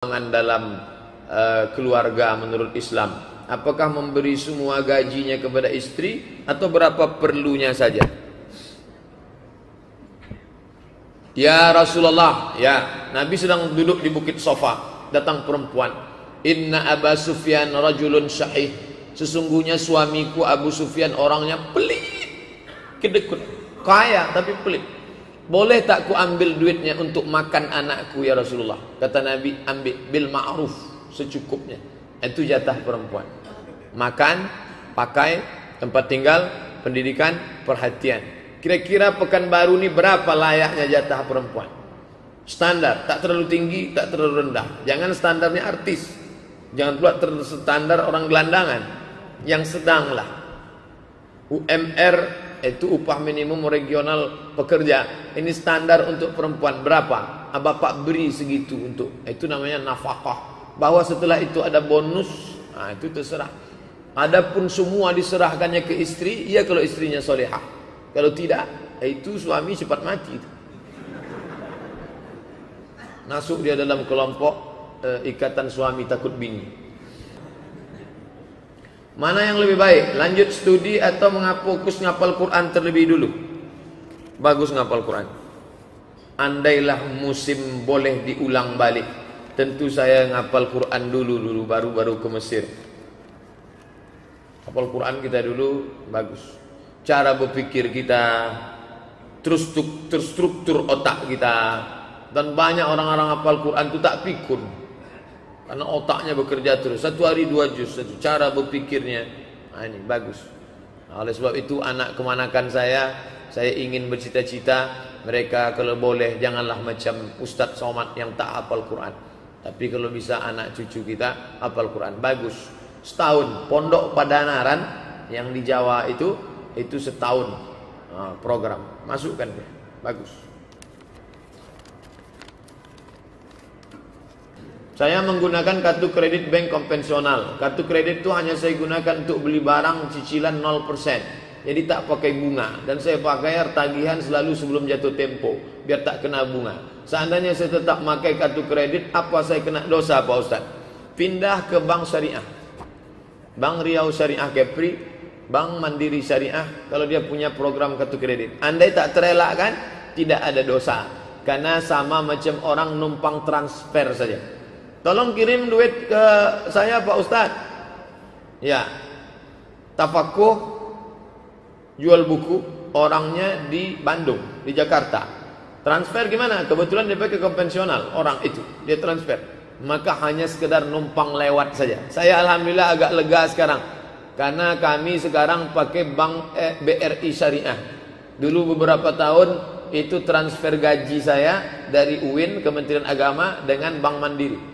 dalam keluarga menurut Islam? Apakah memberi semua gajinya kepada istri atau berapa perlunya saja? Ya Rasulullah, ya, Nabi sedang duduk di bukit Sofa, datang perempuan. Inna Aba Sufyan rajulun syahih. Sesungguhnya suamiku Abu Sufyan orangnya pelit, kedekut, kaya tapi pelit. Boleh tak ku ambil duitnya untuk makan anakku ya Rasulullah? Kata Nabi, ambil bil ma'ruf, secukupnya. Itu jatah perempuan. Makan, pakai, tempat tinggal, pendidikan, perhatian. Kira-kira Pekanbaru ini berapa layaknya jatah perempuan? Standar, tak terlalu tinggi, tak terlalu rendah. Jangan standarnya artis, jangan pula standar orang gelandangan. Yang sedang lah. UMR itu upah minimum regional pekerja. Ini standar untuk perempuan berapa? Bapak beri segitu untuk. Itu namanya nafkah. Bahwa setelah itu ada bonus, nah itu terserah. Adapun semua diserahkannya ke istri, iya kalau istrinya solehah. Kalau tidak, itu suami cepat mati. Masuk dia dalam kelompok ikatan suami takut bini. Mana yang lebih baik? Lanjut studi atau fokus ngapal Quran terlebih dulu? Bagus ngapal Quran. Andailah musim boleh diulang balik, tentu saya ngapal Quran dulu baru ke Mesir. Hafal Quran kita dulu bagus. Cara berpikir kita, terstruktur otak kita. Dan banyak orang-orang hafal Quran itu tak pikun, karena otaknya bekerja terus. 1 hari 2 juz, satu cara berpikirnya. Nah, ini bagus. Nah, oleh sebab itu anak kemanakan saya ingin bercita-cita mereka kalau boleh janganlah macam Ustadz Somad yang tak hafal Quran. Tapi kalau bisa anak cucu kita hafal Quran, bagus. Setahun pondok Padanaran yang di Jawa itu setahun program, masukkan deh, bagus. Saya menggunakan kartu kredit bank konvensional. Kartu kredit itu hanya saya gunakan untuk beli barang cicilan 0%. Jadi tak pakai bunga. Dan saya pakai tagihan selalu sebelum jatuh tempo, biar tak kena bunga. Seandainya saya tetap pakai kartu kredit, apa saya kena dosa Pak Ustaz? Pindah ke bank syariah, Bank Riau Syariah Kepri, Bank Mandiri Syariah, kalau dia punya program kartu kredit. Andai tak terelakkan, tidak ada dosa. Karena sama macam orang numpang transfer saja. Tolong kirim duit ke saya Pak Ustadz. Ya, tafakuh, jual buku, orangnya di Bandung, di Jakarta. Transfer gimana? Kebetulan dia pakai konvensional, orang itu dia transfer. Maka hanya sekedar numpang lewat saja. Saya alhamdulillah agak lega sekarang, karena kami sekarang pakai bank BRI Syariah. Dulu beberapa tahun itu transfer gaji saya dari UIN Kementerian Agama dengan Bank Mandiri.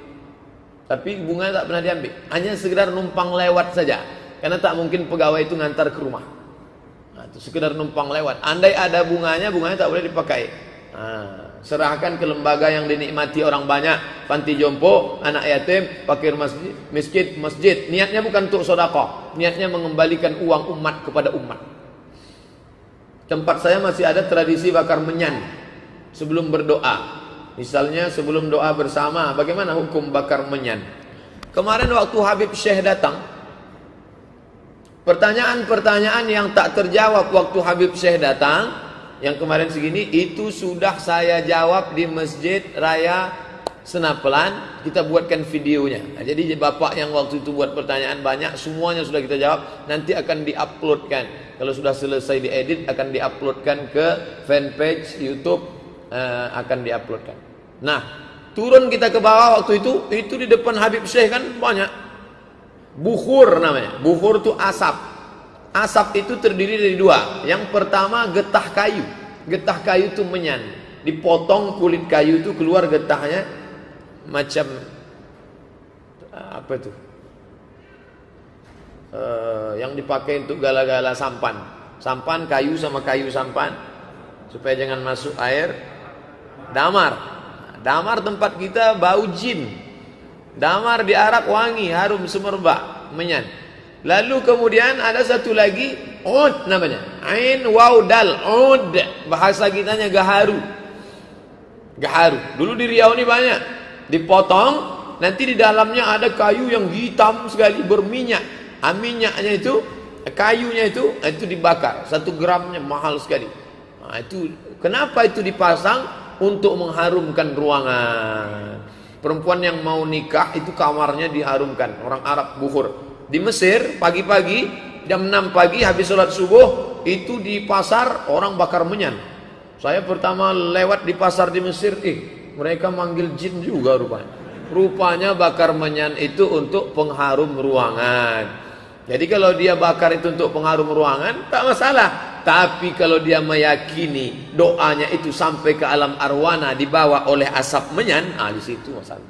Tapi bunga tak pernah diambil, hanya sekedar numpang lewat saja. Karena tak mungkin pegawai itu ngantar ke rumah. Nah, itu sekedar numpang lewat. Andai ada bunganya tak boleh dipakai. Nah, serahkan ke lembaga yang dinikmati orang banyak, panti jompo, anak yatim, fakir masjid. Niatnya bukan untuk sedekah, niatnya mengembalikan uang umat kepada umat. Tempat saya masih ada tradisi bakar menyan sebelum berdoa. Misalnya sebelum doa bersama, bagaimana hukum bakar menyan? Kemarin waktu Habib Syekh datang, pertanyaan-pertanyaan yang tak terjawab waktu Habib Syekh datang, yang kemarin segini, itu sudah saya jawab di Masjid Raya Senapelan. Kita buatkan videonya. Nah, jadi bapak yang waktu itu buat pertanyaan banyak, semuanya sudah kita jawab. Nanti akan diuploadkan. Kalau sudah selesai diedit, akan diuploadkan ke fanpage YouTube, akan diuploadkan. Nah, turun kita ke bawah waktu itu di depan Habib Syekh kan banyak bukhur namanya. Bukhur itu asap. Asap itu terdiri dari 2. Yang pertama getah kayu. Getah kayu itu menyan. Dipotong kulit kayu itu keluar getahnya macam apa itu? Yang dipakai untuk gala-gala sampan. Sampan kayu sama kayu sampan supaya jangan masuk air. Damar. Damar tempat kita bau jin. Damar di Arab wangi, harum semerbak, menyan. Lalu kemudian ada satu lagi, ud namanya. Ain waw dal, ud. Bahasa kitanya gaharu. Gaharu. Dulu di Riau ini banyak. Dipotong, nanti di dalamnya ada kayu yang hitam sekali berminyak. Minyaknya itu, kayunya itu dibakar. 1 gramnya mahal sekali. Nah, itu kenapa itu dipasang? Untuk mengharumkan ruangan. Perempuan yang mau nikah itu kamarnya diharumkan. Orang Arab buhur. Di Mesir pagi-pagi jam 6 pagi habis sholat subuh itu di pasar orang bakar menyan. Saya pertama lewat di pasar di Mesir, mereka manggil jin juga rupanya. Rupanya bakar menyan itu untuk pengharum ruangan. Jadi kalau dia bakar itu untuk pengharum ruangan, tak masalah. Tapi kalau dia meyakini doanya itu sampai ke alam arwana dibawa oleh asap menyan, di situ masalah.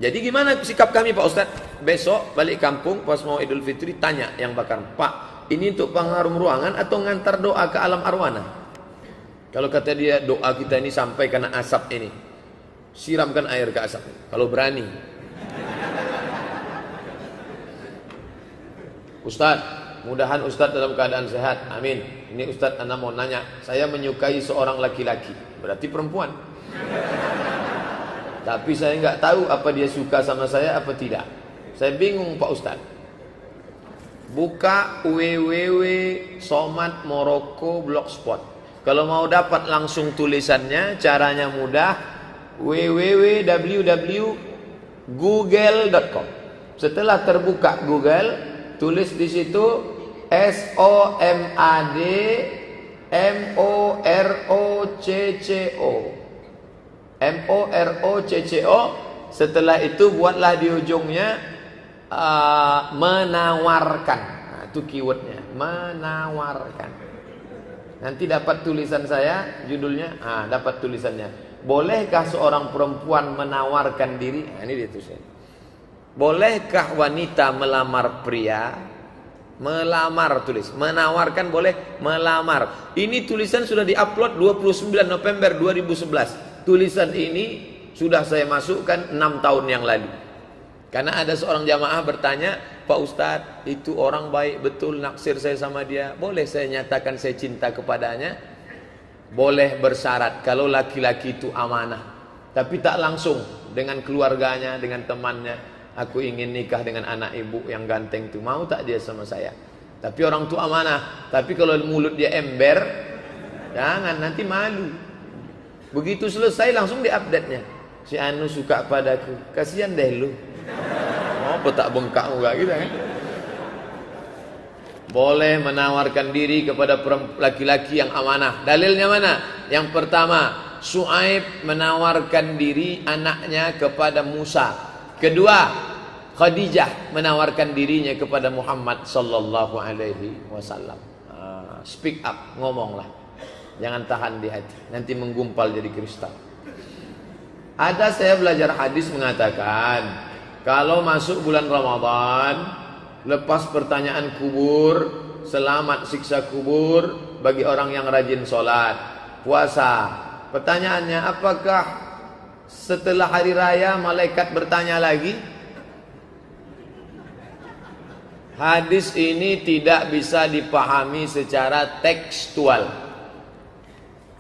Jadi gimana sikap kami Pak Ustadz? Besok balik kampung pas mau Idul Fitri tanya yang bakar, Pak, ini untuk pengharum ruangan atau ngantar doa ke alam arwana? Kalau kata dia doa kita ini sampai karena asap ini, siramkan air ke asap ini. Kalau berani. Ustadz, mudahan Ustadz dalam keadaan sehat. Amin. Ini Ustadz, Anda mau nanya, saya menyukai seorang laki-laki, berarti perempuan. Tapi saya nggak tahu apa dia suka sama saya apa tidak. Saya bingung Pak Ustadz. Buka www.somatmorocco.blogspot. Kalau mau dapat langsung tulisannya, caranya mudah. www.google.com. Setelah terbuka Google, tulis di situ SOMADMOROCCO. MOROCCO. Setelah itu buatlah di ujungnya menawarkan. Nah, itu keywordnya, menawarkan. Nanti dapat tulisan saya, judulnya, dapat tulisannya. Bolehkah seorang perempuan menawarkan diri? Nah, ini dia tulisannya. Bolehkah wanita melamar pria? Melamar tulis. Menawarkan boleh, melamar. Ini tulisan sudah diupload 29 November 2011. Tulisan ini sudah saya masukkan 6 tahun yang lalu. Karena ada seorang jamaah bertanya, Pak Ustadz, itu orang baik betul, naksir saya sama dia. Boleh saya nyatakan saya cinta kepadanya? Boleh bersyarat kalau laki-laki itu amanah. Tapi tak langsung dengan keluarganya, dengan temannya. Aku ingin nikah dengan anak ibu yang ganteng itu. Mau tak dia sama saya? Tapi orang itu amanah. Tapi kalau mulut dia ember, jangan, nanti malu. Begitu selesai langsung di-update-nya. Si Anu suka padaku. Kasihan deh lu. Apa tak bengkak juga gitu kan? Boleh menawarkan diri kepada laki-laki yang amanah. Dalilnya mana? Yang pertama, Syuaib menawarkan diri anaknya kepada Musa. Kedua, Khadijah menawarkan dirinya kepada Muhammad sallallahu alaihi wasallam. Speak up, ngomonglah. Jangan tahan di hati, nanti menggumpal jadi kristal. Ada saya belajar hadis mengatakan, kalau masuk bulan Ramadan, lepas pertanyaan kubur, selamat siksa kubur bagi orang yang rajin sholat, puasa. Pertanyaannya, apakah setelah hari raya malaikat bertanya lagi? Hadis ini tidak bisa dipahami secara tekstual.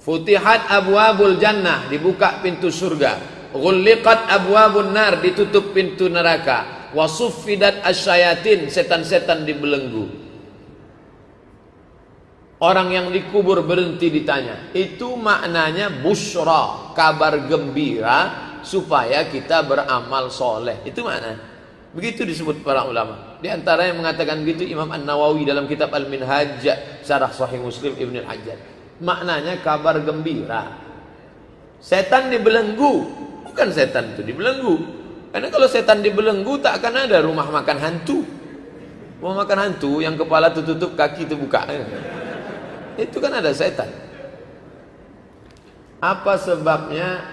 Futihat abwabul jannah, dibuka pintu surga. Ghulliqat abwabun nar, ditutup pintu neraka. Wasuffidat asyayatin, setan-setan dibelenggu. Orang yang dikubur berhenti ditanya. Itu maknanya busyra, kabar gembira supaya kita beramal soleh. Itu makna. Begitu disebut para ulama. Di antara yang mengatakan begitu Imam An-Nawawi dalam kitab Al-Minhaj Syarah Sahih Muslim Ibn Al-Hajjaj. Maknanya kabar gembira. Setan dibelenggu, bukan setan itu dibelenggu. Karena kalau setan dibelenggu tak akan ada rumah makan hantu. Rumah makan hantu yang kepala tutup, kaki itu buka. Itu kan ada setan. Apa sebabnya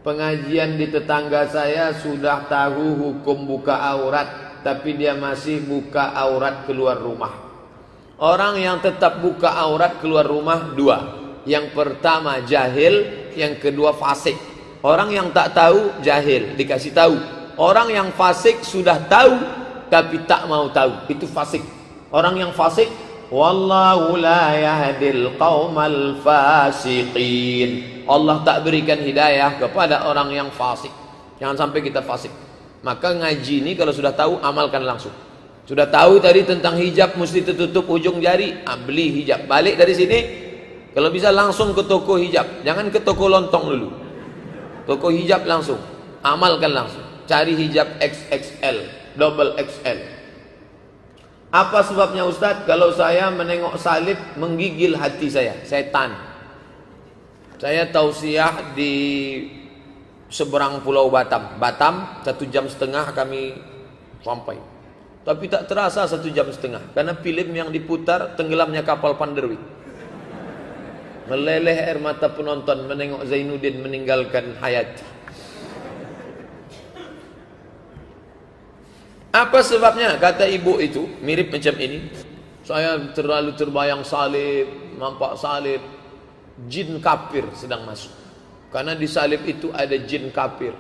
pengajian di tetangga saya sudah tahu hukum buka aurat, tapi dia masih buka aurat keluar rumah? Orang yang tetap buka aurat keluar rumah dua. Yang pertama jahil, yang kedua fasik. Orang yang tak tahu jahil, dikasih tahu. Orang yang fasik sudah tahu tapi tak mau tahu, itu fasik. Orang yang fasik, wallahu la yahdil qaumal fasiqin. Allah tak berikan hidayah kepada orang yang fasik. Jangan sampai kita fasik. Maka ngaji ini kalau sudah tahu, amalkan langsung. Sudah tahu tadi tentang hijab mesti tertutup ujung jari, beli hijab. Balik dari sini, kalau bisa langsung ke toko hijab. Jangan ke toko lontong dulu. Toko hijab langsung, amalkan langsung. Cari hijab XXL, double XL. Apa sebabnya Ustadz? Kalau saya menengok salib menggigil hati saya, setan. Saya tausiah di seberang Pulau Batam. Batam 1,5 jam kami sampai. Tapi tak terasa 1,5 jam karena film yang diputar tenggelamnya kapal Panderwi. Meleleh air mata penonton menengok Zainuddin meninggalkan Hayati. Apa sebabnya? Kata ibu itu mirip macam ini. Saya terlalu terbayang salib, nampak salib, jin kafir sedang masuk. Karena di salib itu ada jin kafir.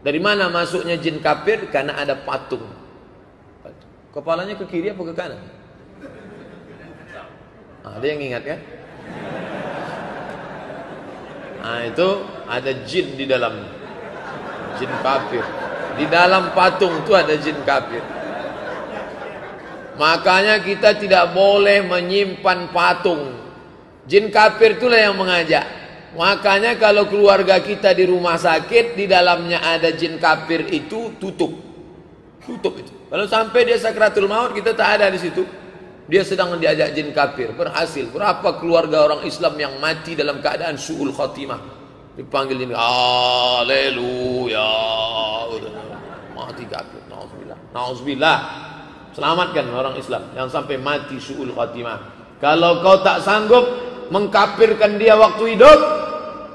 Dari mana masuknya jin kafir? Karena ada patung. Kepalanya ke kiri apa ke kanan? Ada yang ingat kan? Nah itu ada jin di dalamnya. Jin kafir. Di dalam patung itu ada jin kafir. Makanya kita tidak boleh menyimpan patung. Jin kafir itulah yang mengajak. Makanya kalau keluarga kita di rumah sakit, di dalamnya ada jin kafir itu, tutup. Tutup itu. Kalau sampai dia sakratul maut, kita tak ada di situ. Dia sedang diajak jin kafir. Berhasil. Berapa keluarga orang Islam yang mati dalam keadaan su'ul khatimah. Dipanggil jin, haleluya. Mati kafir. Nauzubillah. Nauzubillah. Selamatkan orang Islam yang sampai mati su'ul khatimah. Kalau kau tak sanggup mengkafirkan dia waktu hidup,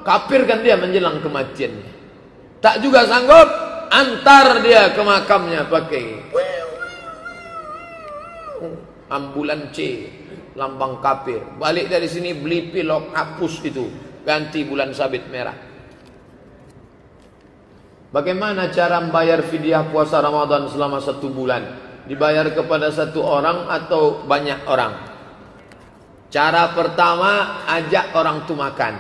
kafirkan dia menjelang kematiannya. Tak juga sanggup, antar dia ke makamnya pakai ambulan C, lambang kafir. Balik dari sini beli pilok, hapus itu, ganti bulan sabit merah. Bagaimana cara membayar fidyah puasa Ramadan selama 1 bulan? Dibayar kepada 1 orang atau banyak orang? Cara pertama, ajak orang itu makan.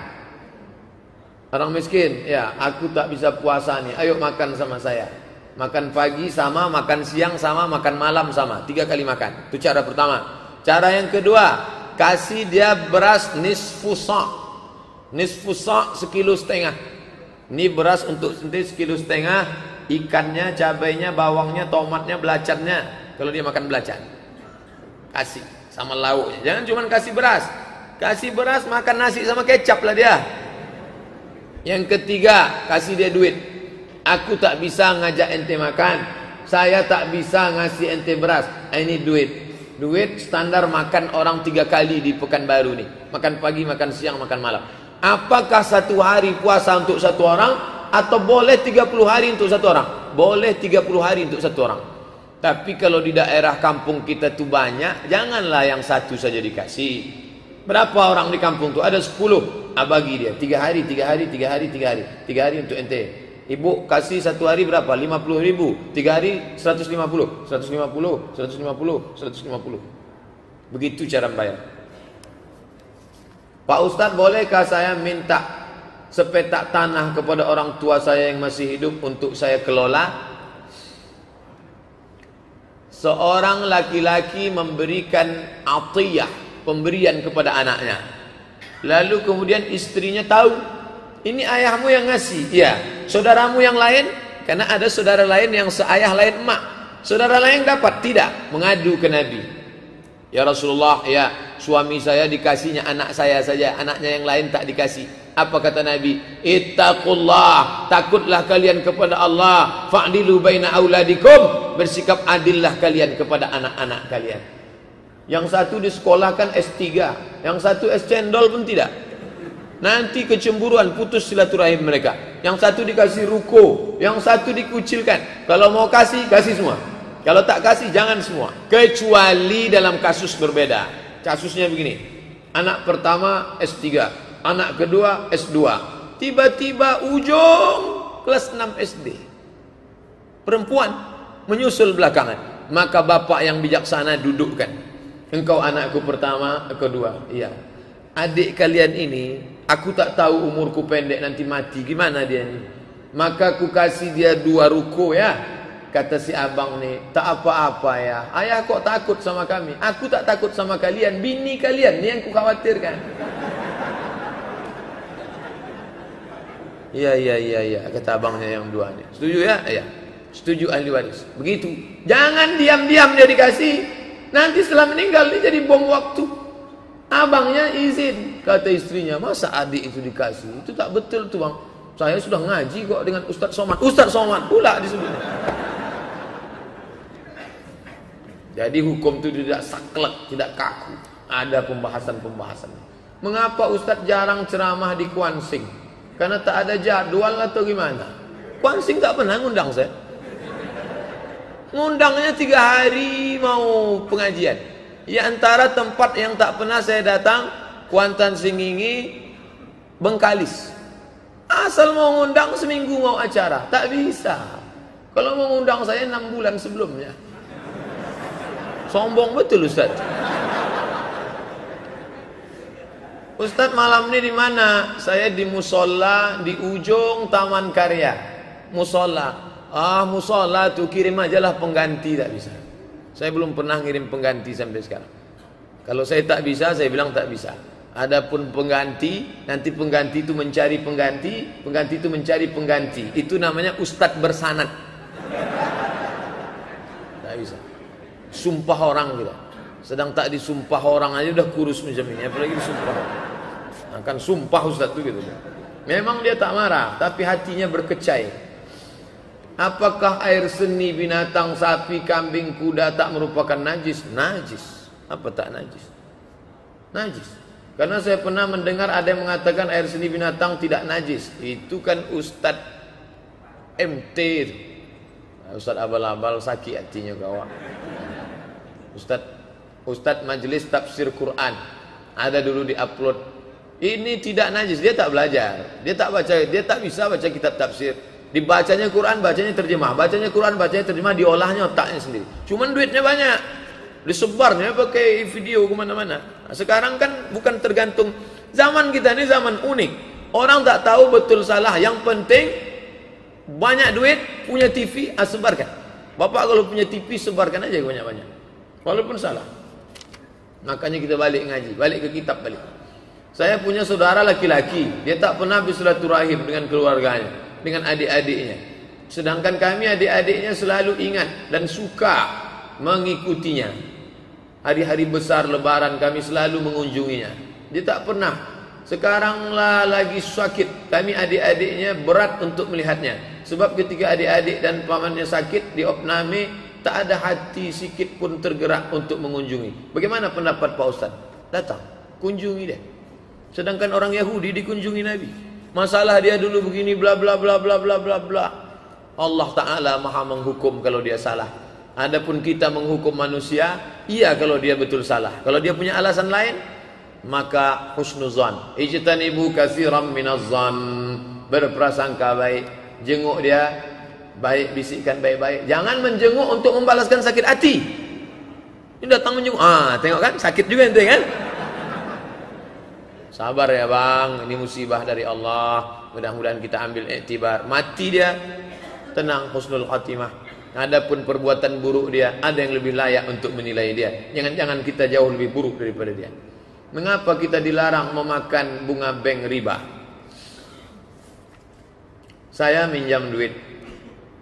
Orang miskin, ya aku tak bisa puasa nih, ayo makan sama saya. Makan pagi sama, makan siang sama, makan malam sama, 3 kali makan. Itu cara pertama. Cara yang kedua, kasih dia beras nisfu sa'. Nisfu sa' 1,5 kilo. Ini beras untuk sendiri 1,5 kilo. Ikannya, cabainya, bawangnya, tomatnya, belacannya. Kalau dia makan belacan, kasih sama lauknya. Jangan cuma kasih beras. Kasih beras, makan nasi sama kecap lah dia. Yang ketiga, kasih dia duit. Aku tak bisa ngajak ente makan, saya tak bisa ngasih ente beras. Ini duit. Duit standar makan orang 3 kali di Pekanbaru nih. Makan pagi, makan siang, makan malam. Apakah 1 hari puasa untuk 1 orang, atau boleh 30 hari untuk 1 orang? Boleh 30 hari untuk 1 orang. Tapi kalau di daerah kampung kita tuh banyak, janganlah yang 1 saja dikasih. Berapa orang di kampung tuh? Ada 10. Bagi dia 3 hari, 3 hari, 3 hari, 3 hari. 3 hari untuk ente. Ibu kasih 1 hari berapa? 50.000. 3 hari 150. 150, 150, 150. Begitu cara membayar. Pak Ustadz, bolehkah saya minta sepetak tanah kepada orang tua saya yang masih hidup untuk saya kelola? Seorang laki-laki memberikan atiyah, pemberian kepada anaknya. Lalu kemudian istrinya tahu, ini ayahmu yang ngasih. Ya, saudaramu yang lain, karena ada saudara lain yang seayah lain emak. Saudara lain dapat, tidak, mengadu ke Nabi. Ya Rasulullah, ya suami saya dikasihnya anak saya saja, anaknya yang lain tak dikasih. Apa kata Nabi? Ittaqullah, takutlah kalian kepada Allah. Fa'dilu baina auladikum, bersikap adillah kalian kepada anak-anak kalian. Yang satu disekolahkan S3, yang satu es cendol pun tidak. Nanti kecemburuan, putus silaturahim mereka. Yang satu dikasih ruko, yang satu dikucilkan. Kalau mau kasih, kasih semua. Kalau tak kasih, jangan semua. Kecuali dalam kasus berbeda. Kasusnya begini, anak pertama S3, anak kedua S2. Tiba-tiba ujung kelas 6 SD, perempuan menyusul belakangan. Maka bapak yang bijaksana dudukkan. Engkau anakku pertama, kedua. Iya. Adik kalian ini, aku tak tahu umurku pendek nanti mati. Gimana dia ini? Maka ku kasih dia 2 ruko ya. Kata si abang nih, tak apa-apa ya. Ayah kok takut sama kami? Aku tak takut sama kalian, bini kalian ni yang ku khawatirkan. Iya, kata abangnya yang 2 ni. Setuju ya? Iya. Setuju ahli waris. Begitu. Jangan diam-diam dia dikasih. Nanti setelah meninggal dia jadi bom waktu. Abangnya izin. Kata istrinya, masa adik itu dikasih? Itu tak betul tuh bang. Saya sudah ngaji kok dengan Ustaz Somad. Ustaz Somad pula disebut. Jadi hukum itu tidak saklek, tidak kaku. Ada pembahasan-pembahasan. Mengapa Ustaz jarang ceramah di Kuansing? Karena tak ada jadwal atau gimana? Kuansing tak pernah ngundang saya. Ngundangnya 3 hari mau pengajian. Ya antara tempat yang tak pernah saya datang, Kuantan Singingi, Bengkalis. Asal mau ngundang seminggu mau acara, tak bisa. Kalau mau ngundang saya 6 bulan sebelumnya. Sombong betul Ustaz. Ustaz malam ini di mana? Saya di musola di ujung Taman Karya. Musola. Musola tuh kirim aja lah pengganti, tak bisa. Saya belum pernah ngirim pengganti sampai sekarang. Kalau saya tak bisa, saya bilang tak bisa. Adapun pengganti, nanti pengganti itu mencari pengganti, pengganti itu mencari pengganti. Itu namanya ustadz bersanad. Tak bisa. Sumpah orang kita. Sedang tak disumpah orang aja udah kurus macam ini, apalagi disumpah orang. Akan sumpah ustadz itu gitu. Memang dia tak marah, tapi hatinya berkecai. Apakah air seni binatang, sapi, kambing, kuda tak merupakan najis? Najis. Apa tak najis? Najis. Karena saya pernah mendengar ada yang mengatakan air seni binatang tidak najis. Itu kan Ustadz MT. Ustadz abal-abal sakit hatinya kawan. Ustadz Majelis Tafsir Quran. Ada dulu di-upload. Ini tidak najis. Dia tak belajar. Dia tak baca. Dia tak bisa baca kitab tafsir. Dibacanya Quran, bacanya terjemah. Bacanya Quran, bacanya terjemah. Diolahnya otaknya sendiri. Cuman duitnya banyak. Disebarnya pakai video kemana-mana. Nah, sekarang kan bukan tergantung. Zaman kita ini zaman unik. Orang tak tahu betul salah. Yang penting banyak duit, punya TV, sebarkan. Bapak kalau punya TV, sebarkan aja banyak-banyak. Walaupun salah. Makanya kita balik ngaji, balik ke kitab balik. Saya punya saudara laki-laki. Dia tak pernah bersilaturahim dengan keluarganya, dengan adik-adiknya. Sedangkan kami adik-adiknya selalu ingat dan suka mengikutinya. Hari-hari besar lebaran kami selalu mengunjunginya. Dia tak pernah. Sekarang lah lagi sakit. Kami adik-adiknya berat untuk melihatnya. Sebab ketika adik-adik dan pamannya sakit di opname, tak ada hati sikit pun tergerak untuk mengunjungi. Bagaimana pendapat Pak Ustaz? Datang, kunjungi dia. Sedangkan orang Yahudi dikunjungi Nabi. Masalah dia dulu begini bla bla bla bla bla bla bla. Allah Ta'ala maha menghukum kalau dia salah. Adapun kita menghukum manusia, iya kalau dia betul salah. Kalau dia punya alasan lain, maka husnuzan. Ijtanibu katsiran minaz-zan. Berprasangka baik. Jenguk dia baik, bisikkan baik-baik. Jangan menjenguk untuk membalaskan sakit hati. Ini datang menjenguk. Tengok kan sakit juga ente kan? Sabar ya bang, ini musibah dari Allah. Mudah-mudahan kita ambil iktibar. Mati dia, tenang, husnul khatimah. Adapun perbuatan buruk dia, ada yang lebih layak untuk menilai dia. Jangan-jangan kita jauh lebih buruk daripada dia. Mengapa kita dilarang memakan bunga bank riba? Saya minjam duit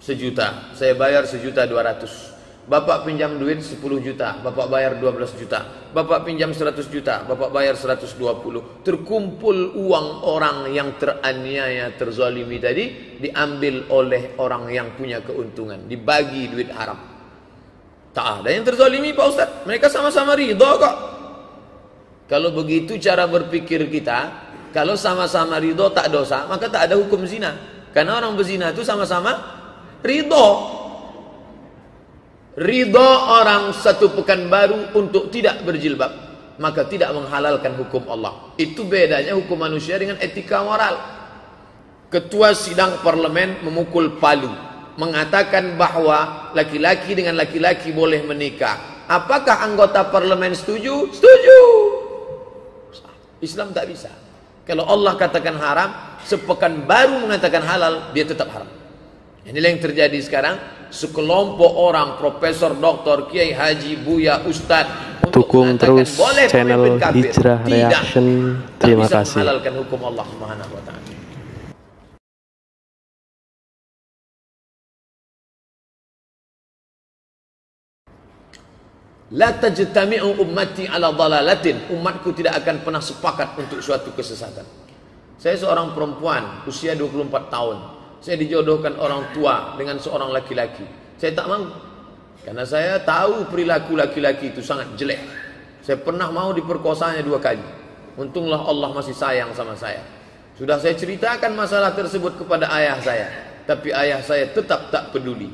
1 juta, saya bayar 1.200.000. Bapak pinjam duit 10 juta, Bapak bayar 12 juta. Bapak pinjam 100 juta, Bapak bayar 120. Terkumpul uang orang yang teraniaya, terzalimi tadi, diambil oleh orang yang punya keuntungan, dibagi duit haram. Tak ada yang terzalimi Pak Ustaz. Mereka sama-sama ridho kok. Kalau begitu cara berpikir kita, kalau sama-sama ridho tak dosa, maka tak ada hukum zina. Karena orang berzina itu sama-sama ridho. Ridho orang 1 pekan baru untuk tidak berjilbab, maka tidak menghalalkan hukum Allah. Itu bedanya hukum manusia dengan etika moral. Ketua sidang parlemen memukul palu, mengatakan bahwa laki-laki dengan laki-laki boleh menikah. Apakah anggota parlemen setuju? Setuju. Islam tak bisa. Kalau Allah katakan haram, sepekan baru mengatakan halal, dia tetap haram. Inilah yang terjadi sekarang. Sekelompok orang, profesor, doktor, kiai, haji, buya, ustadz, dukung terus channel Hijrah Reaction. Terima kasih. Menghalalkan hukum Allah Subhanahu wa taala. La tajtami'u ummati ala dhalalatin. Umatku tidak akan pernah sepakat untuk suatu kesesatan. Saya seorang perempuan usia 24 tahun. Saya dijodohkan orang tua dengan seorang laki-laki. Saya tak mau. Karena saya tahu perilaku laki-laki itu sangat jelek. Saya pernah mau diperkosanya 2 kali. Untunglah Allah masih sayang sama saya. Sudah saya ceritakan masalah tersebut kepada ayah saya. Tapi ayah saya tetap tak peduli.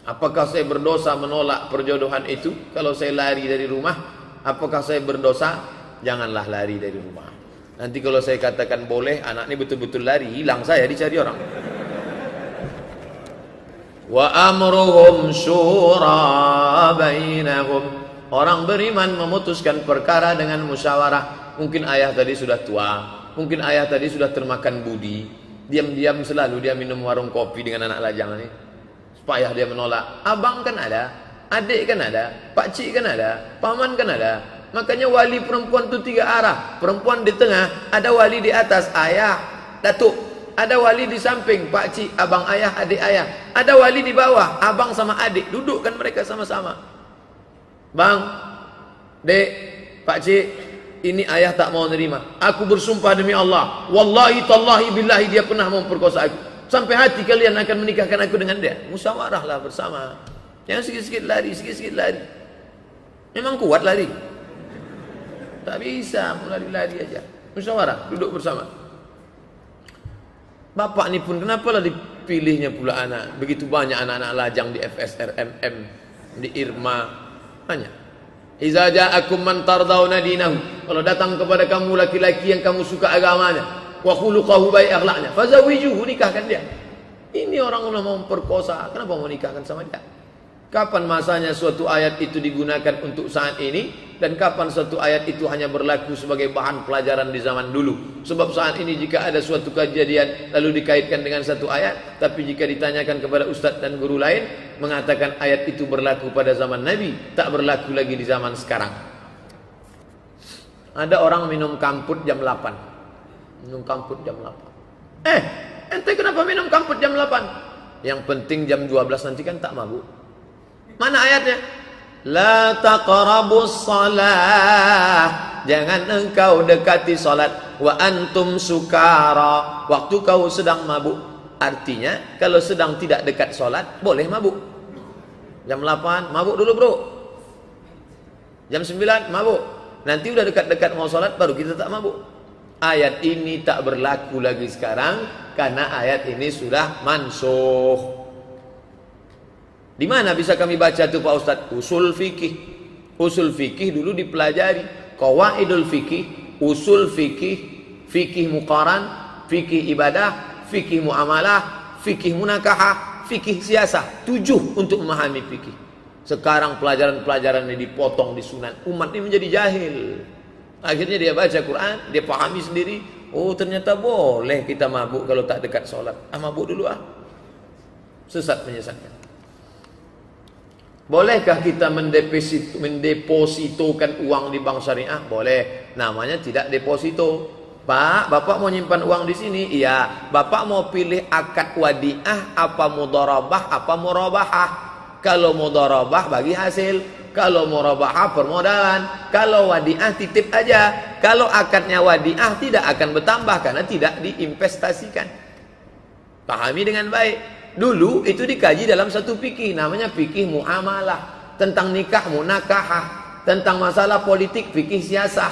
Apakah saya berdosa menolak perjodohan itu? Kalau saya lari dari rumah, apakah saya berdosa? Janganlah lari dari rumah. Nanti kalau saya katakan boleh, anak ini betul-betul lari, hilang saya dicari orang. Wa amruhum syura bainahum. Orang beriman memutuskan perkara dengan musyawarah. Mungkin ayah tadi sudah tua, mungkin ayah tadi sudah termakan budi. Diam-diam selalu dia minum warung kopi dengan anak lajang ini. Supaya dia menolak. Abang kan ada, adik kan ada, pakcik kan ada, paman kan ada. Makanya wali perempuan itu 3 arah. Perempuan di tengah, ada wali di atas, ayah, datuk. Ada wali di samping, pakcik, abang ayah, adik ayah. Ada wali di bawah, abang sama adik. Dudukkan mereka sama-sama. Bang, dek, pakcik, ini ayah tak mau nerima. Aku bersumpah demi Allah, wallahi tallahi billahi dia pernah memperkosa aku. Sampai hati kalian akan menikahkan aku dengan dia. Musyawarahlah bersama. Jangan sikit-sikit lari, sikit-sikit lari. Memang kuat lari. Tak bisa, lari-lari aja. Musyawarah, duduk bersama. Bapak ni pun kenapalah dipilihnya pula anak. Begitu banyak anak-anak lajang di FSRMM, di Irma. Banyak. Iza ja'akum man tardawna dinahu. Kalau datang kepada kamu laki-laki yang kamu suka agamanya, wa khuluquhu baik akhlaknya, fazawijuhu, nikahkan dia. Ini orang udah mau memperkosa, kenapa mau nikahkan sama dia? Kapan masanya suatu ayat itu digunakan untuk saat ini, dan kapan suatu ayat itu hanya berlaku sebagai bahan pelajaran di zaman dulu? Sebab saat ini jika ada suatu kejadian lalu dikaitkan dengan satu ayat, tapi jika ditanyakan kepada ustadz dan guru lain, mengatakan ayat itu berlaku pada zaman Nabi, tak berlaku lagi di zaman sekarang. Ada orang minum kamput jam 8. Minum kamput jam 8. Ente kenapa minum kamput jam 8? Yang penting jam 12 nanti kan tak mabuk. Mana ayatnya? La taqrabus salah. Jangan engkau dekati salat. Wa antum sukara. Waktu kau sedang mabuk. Artinya kalau sedang tidak dekat salat boleh mabuk. Jam 8 mabuk dulu bro. Jam 9 mabuk. Nanti udah dekat-dekat mau salat baru kita tak mabuk. Ayat ini tak berlaku lagi sekarang karena ayat ini sudah mansukh. Di mana bisa kami baca tuh Pak Ustadz? Usul fikih. Usul fikih dulu dipelajari. Qawaidul fikih, usul fikih, fikih muqaran, fikih ibadah, fikih muamalah, fikih munakahah, fikih siasah. 7 untuk memahami fikih. Sekarang pelajaran-pelajaran ini dipotong, disunat. Umat ini menjadi jahil. Akhirnya dia baca Quran, dia pahami sendiri. Oh ternyata boleh kita mabuk kalau tak dekat sholat. Mabuk dulu Sesat menyesatkan. Bolehkah kita mendepositokan uang di bank syariah? Boleh. Namanya tidak deposito. Pak, Bapak mau nyimpan uang di sini? Iya. Bapak mau pilih akad wadiah apa mudharabah apa murabahah? Kalau mudharabah bagi hasil, kalau murabahah permodalan, kalau wadiah titip aja. Kalau akadnya wadiah tidak akan bertambah karena tidak diinvestasikan. Pahami dengan baik. Dulu itu dikaji dalam satu fikih, namanya fikih muamalah, tentang nikah munakahah, tentang masalah politik fikih siasah.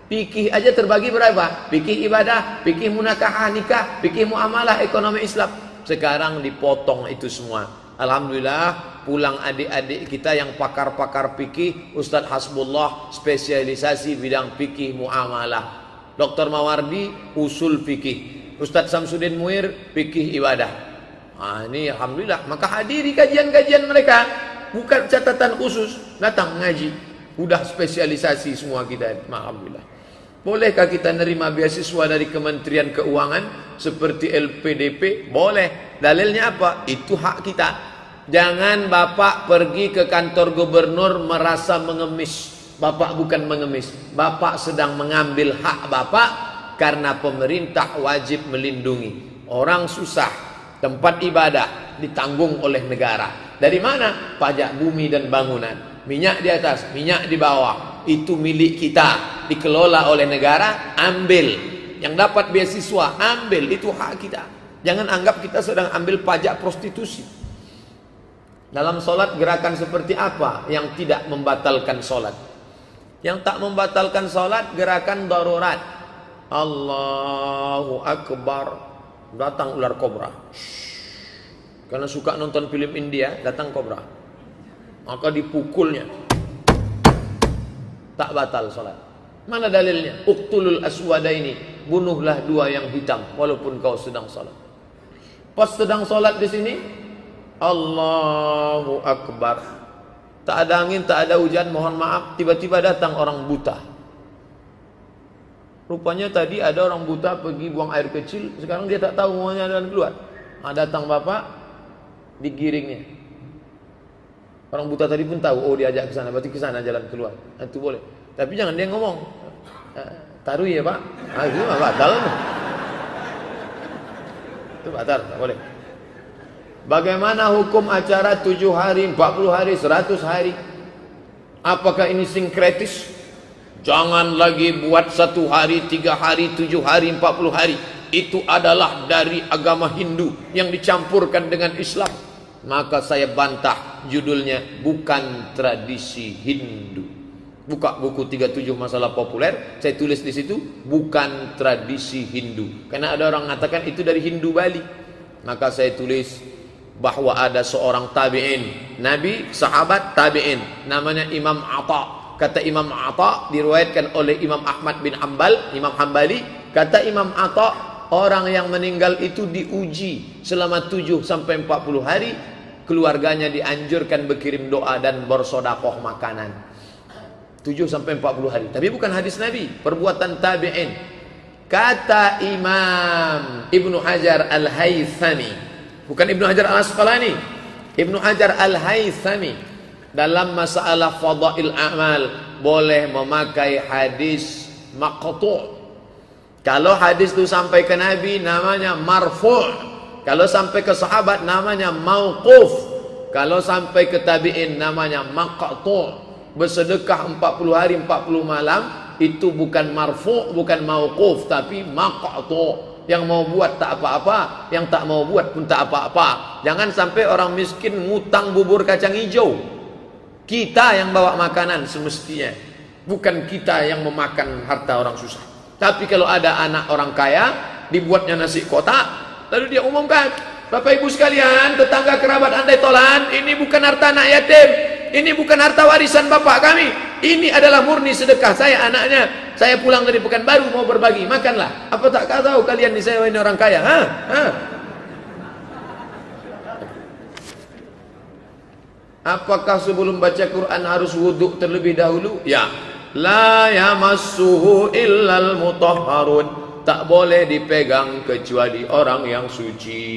Fikih aja terbagi berapa? Fikih ibadah, fikih munakahah nikah, fikih muamalah ekonomi Islam. Sekarang dipotong itu semua. Alhamdulillah pulang adik-adik kita yang pakar-pakar fikih, Ustadz Hasbullah spesialisasi bidang fikih muamalah, Dr. Mawardi usul fikih, Ustadz Samsudin Muir fikih ibadah. Ini alhamdulillah. Maka hadiri kajian-kajian mereka, bukan catatan khusus, datang ngaji. Udah spesialisasi semua kita, alhamdulillah. Bolehkah kita nerima beasiswa dari Kementerian Keuangan seperti LPDP? Boleh. Dalilnya apa? Itu hak kita. Jangan Bapak pergi ke kantor gubernur merasa mengemis. Bapak bukan mengemis. Bapak sedang mengambil hak Bapak karena pemerintah wajib melindungi. Orang susah, tempat ibadah ditanggung oleh negara. Dari mana? Pajak bumi dan bangunan. Minyak di atas, minyak di bawah. Itu milik kita. Dikelola oleh negara, ambil. Yang dapat beasiswa, ambil. Itu hak kita. Jangan anggap kita sedang ambil pajak prostitusi. Dalam solat gerakan seperti apa yang tidak membatalkan solat? Yang tak membatalkan solat gerakan darurat. Allahu Akbar. Datang ular kobra. Karena suka nonton film India, datang kobra. Maka dipukulnya. Tak batal solat. Mana dalilnya? Uqtulul aswadaini, bunuhlah dua yang hitam walaupun kau sedang salat. Pas sedang salat di sini, Allahu Akbar. Tak ada angin, tak ada hujan, mohon maaf, tiba-tiba datang orang buta. Rupanya tadi ada orang buta pergi buang air kecil, sekarang dia tak tahu maunya dan keluar. Datang bapak, digiringnya. Orang buta tadi pun tahu, oh diajak ke sana, berarti ke sana jalan keluar. Itu boleh. Tapi jangan dia ngomong, taruh ya pak, itu mah batal. Itu batal, tak boleh. Bagaimana hukum acara 7 hari, 40 hari, 100 hari? Apakah ini sinkretis? Jangan lagi buat 1 hari, 3 hari, 7 hari, 40 hari. Itu adalah dari agama Hindu yang dicampurkan dengan Islam. Maka saya bantah, judulnya bukan tradisi Hindu. Buka buku 37 masalah populer, saya tulis di situ bukan tradisi Hindu. Karena ada orang mengatakan itu dari Hindu Bali. Maka saya tulis bahwa ada seorang tabi'in, nabi, sahabat, tabi'in, namanya Imam Atha. Kata Imam Atha, diriwayatkan oleh Imam Ahmad bin Hanbal, Imam Hambali, kata Imam Atha, orang yang meninggal itu diuji selama 7 sampai 40 hari, keluarganya dianjurkan berkirim doa dan bersedekah makanan. 7 sampai 40 hari. Tapi bukan hadis Nabi, perbuatan tabi'in. Kata Imam Ibnu Hajar Al-Haythami, bukan Ibnu Hajar Al-Asqalani, Ibnu Hajar Al-Haythami, dalam masalah fadail amal boleh memakai hadis maqtu'. Kalau hadis itu sampai ke Nabi namanya marfu'. Kalau sampai ke sahabat namanya mauquf. Kalau sampai ke tabi'in namanya maqtu'. Bersedekah 40 hari 40 malam itu bukan marfu', bukan mauquf, tapi maqtu'. Yang mau buat tak apa-apa, yang tak mau buat pun tak apa-apa. Jangan sampai orang miskin ngutang bubur kacang hijau. Kita yang bawa makanan semestinya, bukan kita yang memakan harta orang susah. Tapi kalau ada anak orang kaya, dibuatnya nasi kotak, lalu dia umumkan, Bapak Ibu sekalian, tetangga kerabat andai tolan, ini bukan harta anak yatim, ini bukan harta warisan bapak kami, ini adalah murni sedekah saya anaknya, saya pulang dari Pekanbaru mau berbagi, makanlah. Apa tak tahu kalian di saya ini orang kaya? Apakah sebelum baca Quran harus wudhu terlebih dahulu? Ya. La yamassuhu illal mutahharun, tak boleh dipegang kecuali orang yang suci.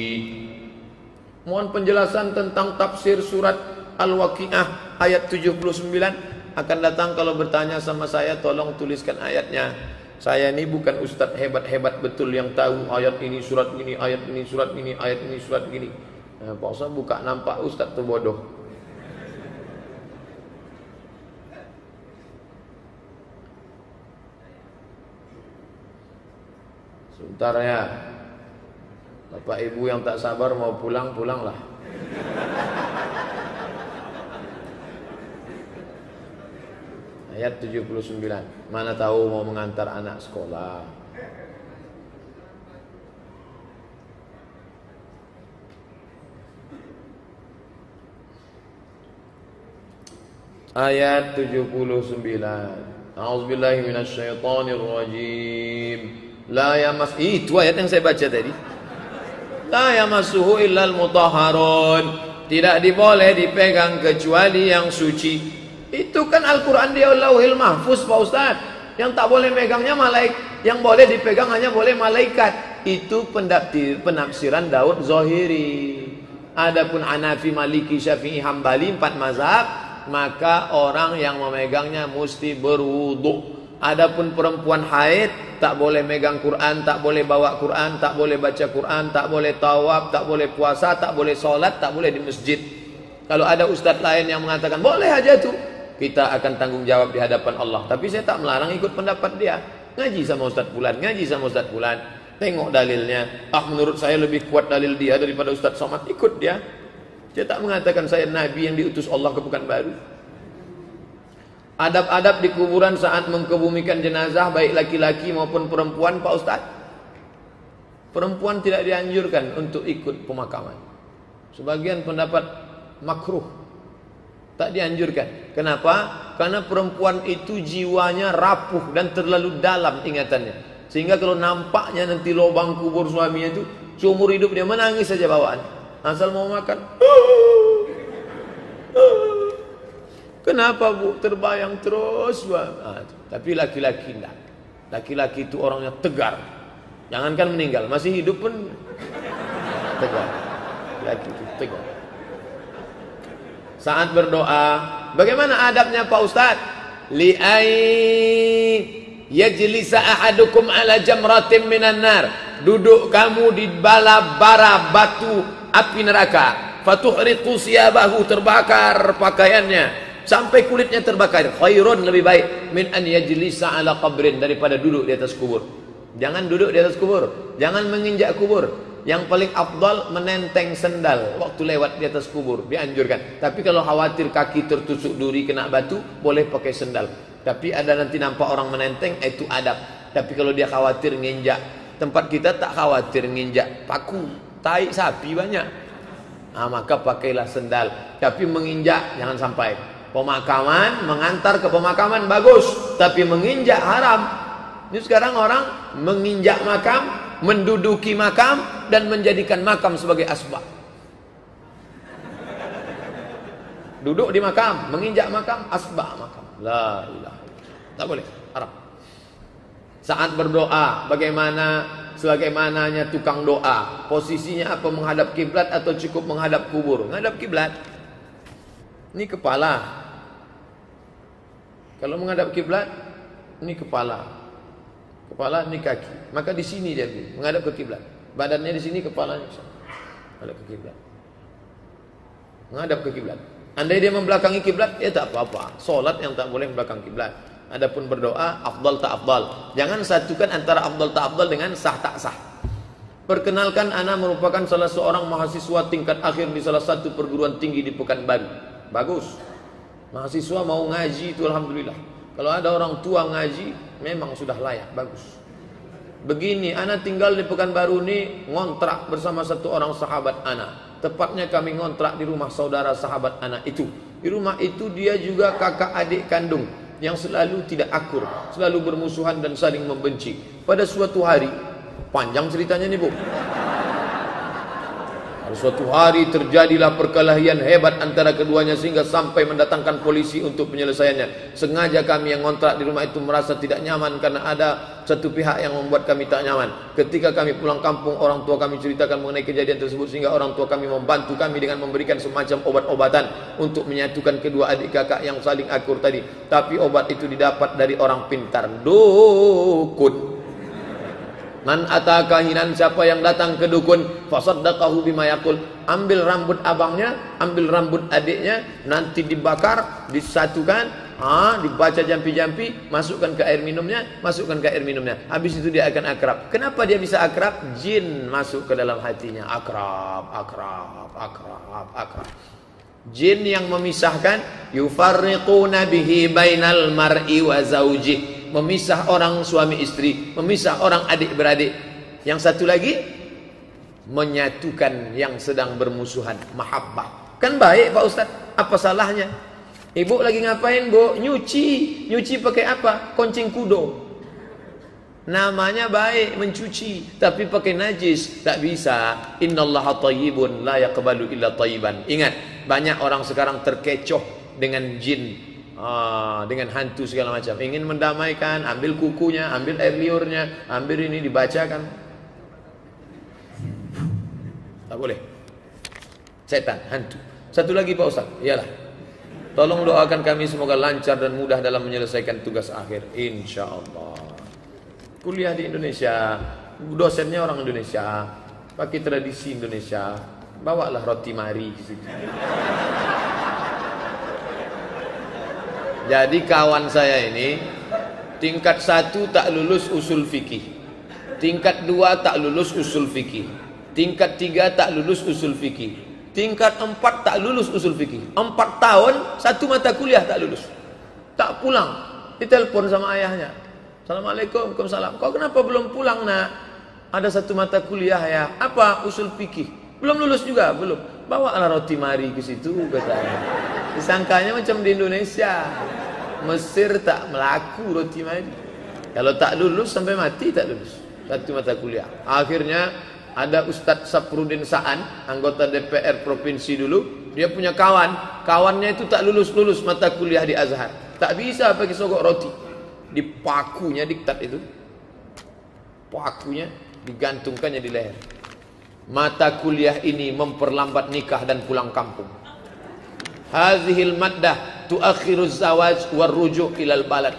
Mohon penjelasan tentang tafsir surat Al-Waqiah ayat 79. Akan datang kalau bertanya sama saya, tolong tuliskan ayatnya. Saya ini bukan ustadz hebat-hebat betul yang tahu ayat ini surat ini, ayat ini surat ini, ayat ini surat ini. Pak Ustaz buka nampak ustadz tu bodoh. Sebentar ya, Bapak Ibu yang tak sabar mau pulang, pulanglah. Ayat 79. Mana tahu mau mengantar anak sekolah. Ayat 79. A'udzubillahi minasyaitonirrajim. La yamas, itu ayat yang saya baca tadi. La yamassuhu illal mutahharun, tidak diboleh dipegang kecuali yang suci. Itu kan Al-Quran di Lauhil Mahfuz Pak Ustaz. Yang tak boleh megangnya malaikat, yang boleh dipegang hanya boleh malaikat. Itu penafsiran Daud Zahiri. Adapun Hanafi, Maliki, Syafi'i, Hambali, 4 mazhab, maka orang yang memegangnya mesti berwudu. Adapun perempuan haid tak boleh megang Quran, tak boleh bawa Quran, tak boleh baca Quran, tak boleh tawaf, tak boleh puasa, tak boleh sholat, tak boleh di masjid. Kalau ada ustadz lain yang mengatakan boleh aja tuh, kita akan tanggung jawab di hadapan Allah. Tapi saya tak melarang ikut pendapat dia. Ngaji sama ustadz Fulan, ngaji sama ustadz Fulan, tengok dalilnya. Menurut saya lebih kuat dalil dia daripada ustadz Somad, ikut dia. Saya tak mengatakan saya nabi yang diutus Allah ke Pekanbaru. Adab-adab di kuburan saat mengkebumikan jenazah, baik laki-laki maupun perempuan, Pak Ustadz. Perempuan tidak dianjurkan untuk ikut pemakaman. Sebagian pendapat makruh, tak dianjurkan. Kenapa? Karena perempuan itu jiwanya rapuh dan terlalu dalam ingatannya, sehingga kalau nampaknya nanti lubang kubur suaminya itu, seumur hidup dia menangis saja bawaan. Asal mau makan, kenapa bu? Terbayang terus. Tapi laki-laki enggak. Laki-laki itu orangnya tegar. Jangankan meninggal, masih hidup pun tegar. Laki itu tegar. Saat berdoa, bagaimana adabnya Pak Ustadz? Li'ai yajlisa ahadukum ala jamratin minan nar. Duduk kamu di bara batu api neraka. Fatuhriqu siyabahu, terbakar pakaiannya sampai kulitnya terbakar. Khairun, lebih baik, min an yajlisa ala qabrin, daripada duduk di atas kubur. Jangan duduk di atas kubur, jangan menginjak kubur. Yang paling afdal menenteng sendal waktu lewat di atas kubur, dianjurkan. Tapi kalau khawatir kaki tertusuk duri kena batu, boleh pakai sendal. Tapi ada nanti nampak orang menenteng, itu adab. Tapi kalau dia khawatir nginjak, tempat kita tak khawatir nginjak paku, tai sapi banyak, maka pakailah sendal. Tapi menginjak jangan sampai. Pemakaman, mengantar ke pemakaman bagus, tapi menginjak haram. Ini sekarang orang menginjak makam, menduduki makam, dan menjadikan makam sebagai asbab. Duduk di makam, menginjak makam, asbab makam. La ilaha illallah. Tak boleh, haram. Saat berdoa, sebagaimananya tukang doa, posisinya apa? Menghadap kiblat atau cukup menghadap kubur? Menghadap kiblat. Ini kepala. Kalau menghadap kiblat, ini kepala. Kepala, ini kaki. Maka di sini dia menghadap ke kiblat. Badannya di sini, kepalanya menghadap ke kiblat. Menghadap ke kiblat. Andai dia membelakangi kiblat, ya tak apa-apa. Salat yang tak boleh membelakangi kiblat. Adapun berdoa, afdal tak afdal. Jangan satukan antara afdal tak afdal dengan sah tak sah. Perkenalkan, ana merupakan salah seorang mahasiswa tingkat akhir di salah satu perguruan tinggi di Pekanbaru. Bagus. Mahasiswa mau ngaji itu alhamdulillah. Kalau ada orang tua ngaji, memang sudah layak, bagus. Begini, ana tinggal di Pekanbaru ini, ngontrak bersama satu orang sahabat ana. Tepatnya kami ngontrak di rumah saudara sahabat ana itu. Di rumah itu dia juga kakak adik kandung yang selalu tidak akur, selalu bermusuhan dan saling membenci. Pada suatu hari, panjang ceritanya nih bu. Suatu hari terjadilah perkelahian hebat antara keduanya sehingga sampai mendatangkan polisi untuk penyelesaiannya. Sengaja kami yang ngontrak di rumah itu merasa tidak nyaman karena ada satu pihak yang membuat kami tak nyaman. Ketika kami pulang kampung, orang tua kami ceritakan mengenai kejadian tersebut sehingga orang tua kami membantu kami dengan memberikan semacam obat-obatan untuk menyatukan kedua adik kakak yang saling akur tadi. Tapi obat itu didapat dari orang pintar, dukun. Man ataka hinan, siapa yang datang ke dukun, fasaddaqahu bima yaqul, ambil rambut abangnya, ambil rambut adiknya, nanti dibakar, disatukan, dibaca jampi-jampi, masukkan ke air minumnya, habis itu dia akan akrab. Kenapa dia bisa akrab? Jin masuk ke dalam hatinya, akrab. Jin yang memisahkan, yufarriquna bihi bainal mar'i wa zaujih, memisah orang suami istri, memisah orang adik beradik. Yang satu lagi, menyatukan yang sedang bermusuhan, mahabbah. Kan baik Pak Ustaz, apa salahnya? Ibu lagi ngapain bu? Nyuci pakai apa? Koncing kudo. Namanya baik, mencuci, tapi pakai najis tak bisa. Innallaha thayyibun la yaqbalu illa thayyiban. Ingat, banyak orang sekarang terkecoh dengan jin. dengan hantu segala macam. Ingin mendamaikan, ambil kukunya, ambil air liurnya, ambil ini dibacakan. Tak boleh. Setan, hantu. Satu lagi Pak Ustaz, iyalah. Tolong doakan kami semoga lancar dan mudah dalam menyelesaikan tugas akhir, insya Allah. Kuliah di Indonesia, dosennya orang Indonesia, pakai tradisi Indonesia, bawalah roti mari ke situ. Jadi kawan saya ini tingkat 1 tak lulus usul fikih, tingkat 2 tak lulus usul fikih, tingkat 3 tak lulus usul fikih, tingkat 4 tak lulus usul fikih. 4 tahun 1 mata kuliah tak lulus, tak pulang. Ditelepon sama ayahnya, Assalamualaikum, Waalaikumsalam. Kau kenapa belum pulang nak? Ada 1 mata kuliah ya. Apa? Usul fikih. Belum lulus juga? Belum. Bawalah roti mari ke situ katanya. Disangkanya macam di Indonesia, Mesir tak melaku roti mari. Kalau tak lulus sampai mati tak lulus 1 mata kuliah. Akhirnya ada Ustadz Saprudin Sa'an, anggota DPR provinsi dulu. Dia punya kawannya itu tak lulus mata kuliah di Azhar. Tak bisa pakai sogok roti. Di pakunya diktat itu, pakunya digantungkannya di leher. Mata kuliah ini memperlambat nikah dan pulang kampung. Hazihil maddah tuakhiruz zawaj war rujuk ilal balad.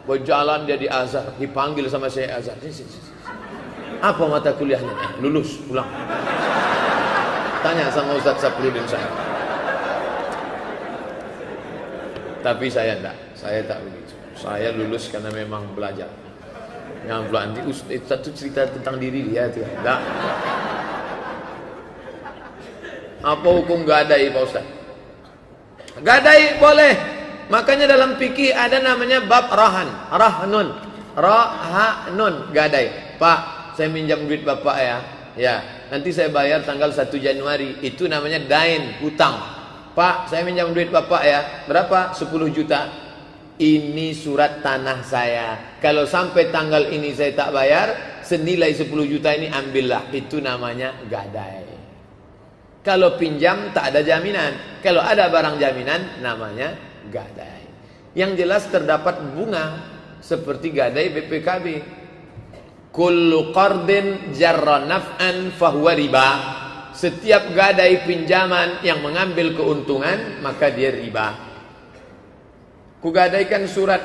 Berjalan dia di Azhar, dipanggil sama saya Azhar. Apa mata kuliahnya? Lulus, pulang. Tanya sama Ustadz Saprudin saya. Tapi saya tak begitu. Saya lulus karena memang belajar. Yang nanti Ustadz itu cerita tentang diri dia itu. Enggak. Apa hukum gadai Pak Ustadz? Gadai boleh. Makanya dalam fikih ada namanya bab rahnun, gadai. Pak, saya minjam duit bapak ya. Ya, nanti saya bayar tanggal 1 Januari. Itu namanya dain, hutang. Pak, saya minjam duit bapak ya. Berapa? 10 juta. Ini surat tanah saya. Kalau sampai tanggal ini saya tak bayar, senilai 10 juta ini ambillah. Itu namanya gadai. Kalau pinjam tak ada jaminan. Kalau ada barang jaminan namanya gadai. Yang jelas terdapat bunga seperti gadai BPKB. Kullu qardin jarra naf'an fahuwa riba. Setiap gadai pinjaman yang mengambil keuntungan maka dia riba. Kugadaikan surat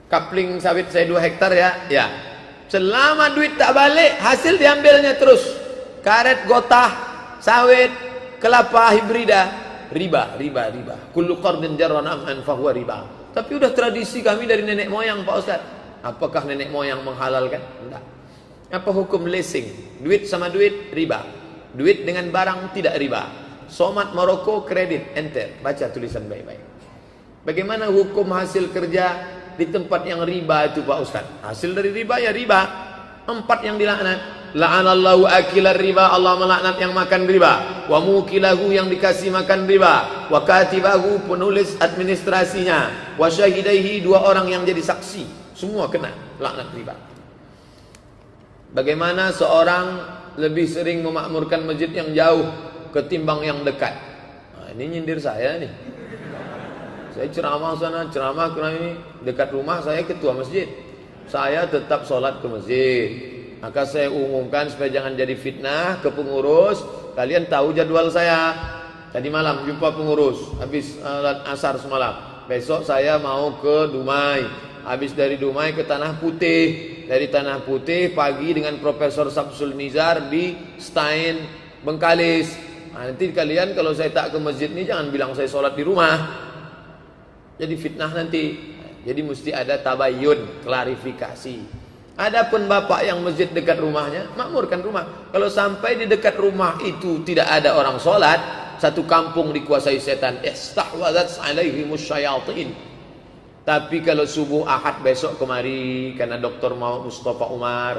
kapling sawit saya 2 hektar ya. Ya. Selama duit tak balik, hasil diambilnya terus. Karet gotah, sawit, kelapa hibrida, riba. Kullu qardin jarra naf'an fahuwa riba. Tapi udah tradisi kami dari nenek moyang Pak Ustaz. Apakah nenek moyang menghalalkan? Enggak. Apa hukum leasing? Duit sama duit riba. Duit dengan barang tidak riba. Somat Maroko kredit, enter. Baca tulisan baik-baik. Bagaimana hukum hasil kerja di tempat yang riba itu Pak Ustaz? Hasil dari riba ya riba. 4 yang dilaknat. La'anallahu akilar riba, Allah melaknat yang makan riba. Wa mukilahu yang dikasih makan riba. Wa katibahu penulis administrasinya. Wa syahidaihi 2 orang yang jadi saksi. Semua kena laknat riba. Bagaimana seorang lebih sering memakmurkan masjid yang jauh ketimbang yang dekat? Nah, ini nyindir saya nih. Saya ceramah sana, ceramah karena ini dekat rumah saya ketua masjid. Saya tetap sholat ke masjid. Maka saya umumkan supaya jangan jadi fitnah ke pengurus. Kalian tahu jadwal saya. Tadi malam jumpa pengurus, habis asar semalam. Besok saya mau ke Dumai. Habis dari Dumai ke Tanah Putih. Dari Tanah Putih pagi dengan Profesor Samsul Nizar di Stein Bengkalis. Nah, nanti kalian kalau saya tak ke masjid ini jangan bilang saya sholat di rumah. Jadi fitnah nanti. Jadi mesti ada tabayun, klarifikasi. Adapun bapak yang masjid dekat rumahnya, makmurkan rumah. Kalau sampai di dekat rumah itu tidak ada orang sholat, satu kampung dikuasai setan. Istahwadzat alaihimus syayatin. Tapi kalau subuh Ahad besok kemari karena Dr. Mustafa Umar,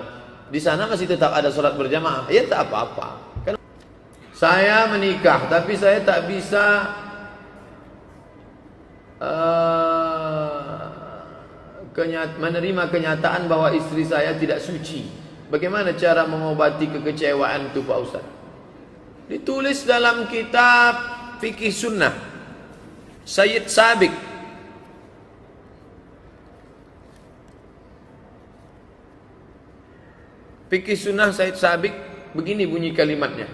di sana masih tetap ada sholat berjamaah. Ya tak apa-apa. Saya menikah, tapi saya tak bisa menerima kenyataan bahwa istri saya tidak suci. Bagaimana cara mengobati kekecewaan itu Pak Ustaz? Ditulis dalam kitab Fikih Sunnah Sayyid Sabiq Fikih sunnah Said Sabiq begini bunyi kalimatnya.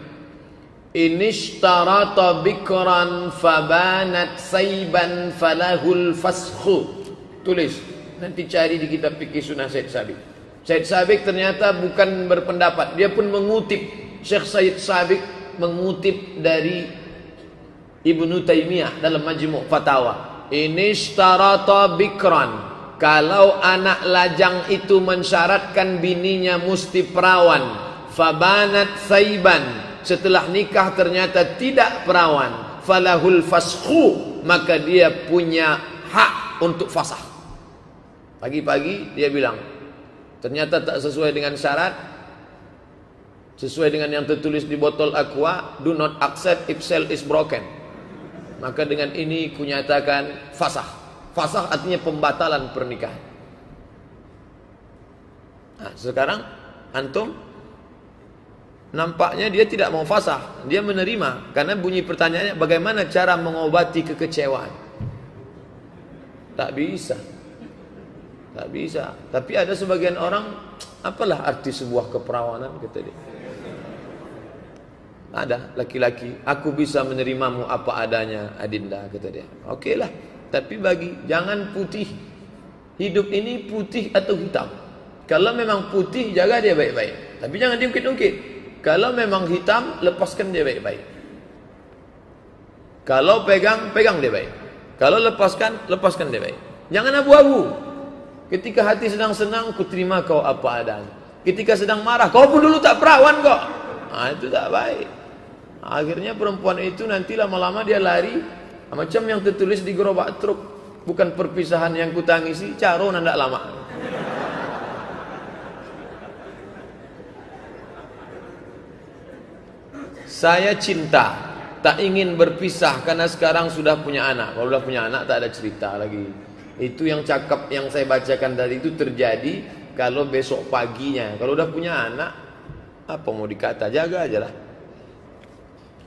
Inishtarata bikran fabanat saiban falahul faskhu. Tulis, nanti cari di kitab fikih sunnah Said Sabiq. Said Sabiq ternyata bukan berpendapat, dia pun mengutip. Syekh Said Sabiq mengutip dari Ibnu Taimiyah dalam Majmu' Fatawa. Inishtarata bikran, kalau anak lajang itu mensyaratkan bininya mesti perawan, fabanat saiban, setelah nikah ternyata tidak perawan, falahul faskhu, maka dia punya hak untuk fasah. Pagi-pagi dia bilang, ternyata tak sesuai dengan syarat, sesuai dengan yang tertulis di botol aqua, do not accept if cell is broken. Maka dengan ini kunyatakan fasah. Fasah artinya pembatalan pernikahan. Nah, sekarang antum nampaknya dia tidak mau fasah, dia menerima, karena bunyi pertanyaannya bagaimana cara mengobati kekecewaan. Tak bisa. Tak bisa. Tapi ada sebagian orang, apalah arti sebuah keperawanan, kata dia. Ada laki-laki, aku bisa menerimamu apa adanya Adinda, kata dia. Oke lah, tapi jangan putih. Hidup ini putih atau hitam. Kalau memang putih, jaga dia baik-baik, tapi jangan diungkit-ungkit. Kalau memang hitam, lepaskan dia baik-baik. Kalau pegang dia baik. Kalau lepaskan dia baik. Jangan abu-abu. Ketika hati sedang senang, ku terima kau apa adanya. Ketika sedang marah, kau pun dulu tak perawan kok. Nah, itu tak baik. Akhirnya perempuan itu nanti lama-lama dia lari, macam yang tertulis di gerobak truk. Bukan perpisahan yang kutangisi, caro nandak lama. Saya cinta, tak ingin berpisah karena sekarang sudah punya anak. Kalau sudah punya anak tak ada cerita lagi. Itu yang cakap yang saya bacakan tadi itu terjadi kalau besok paginya. Kalau sudah punya anak, apa mau dikata, jaga aja lah.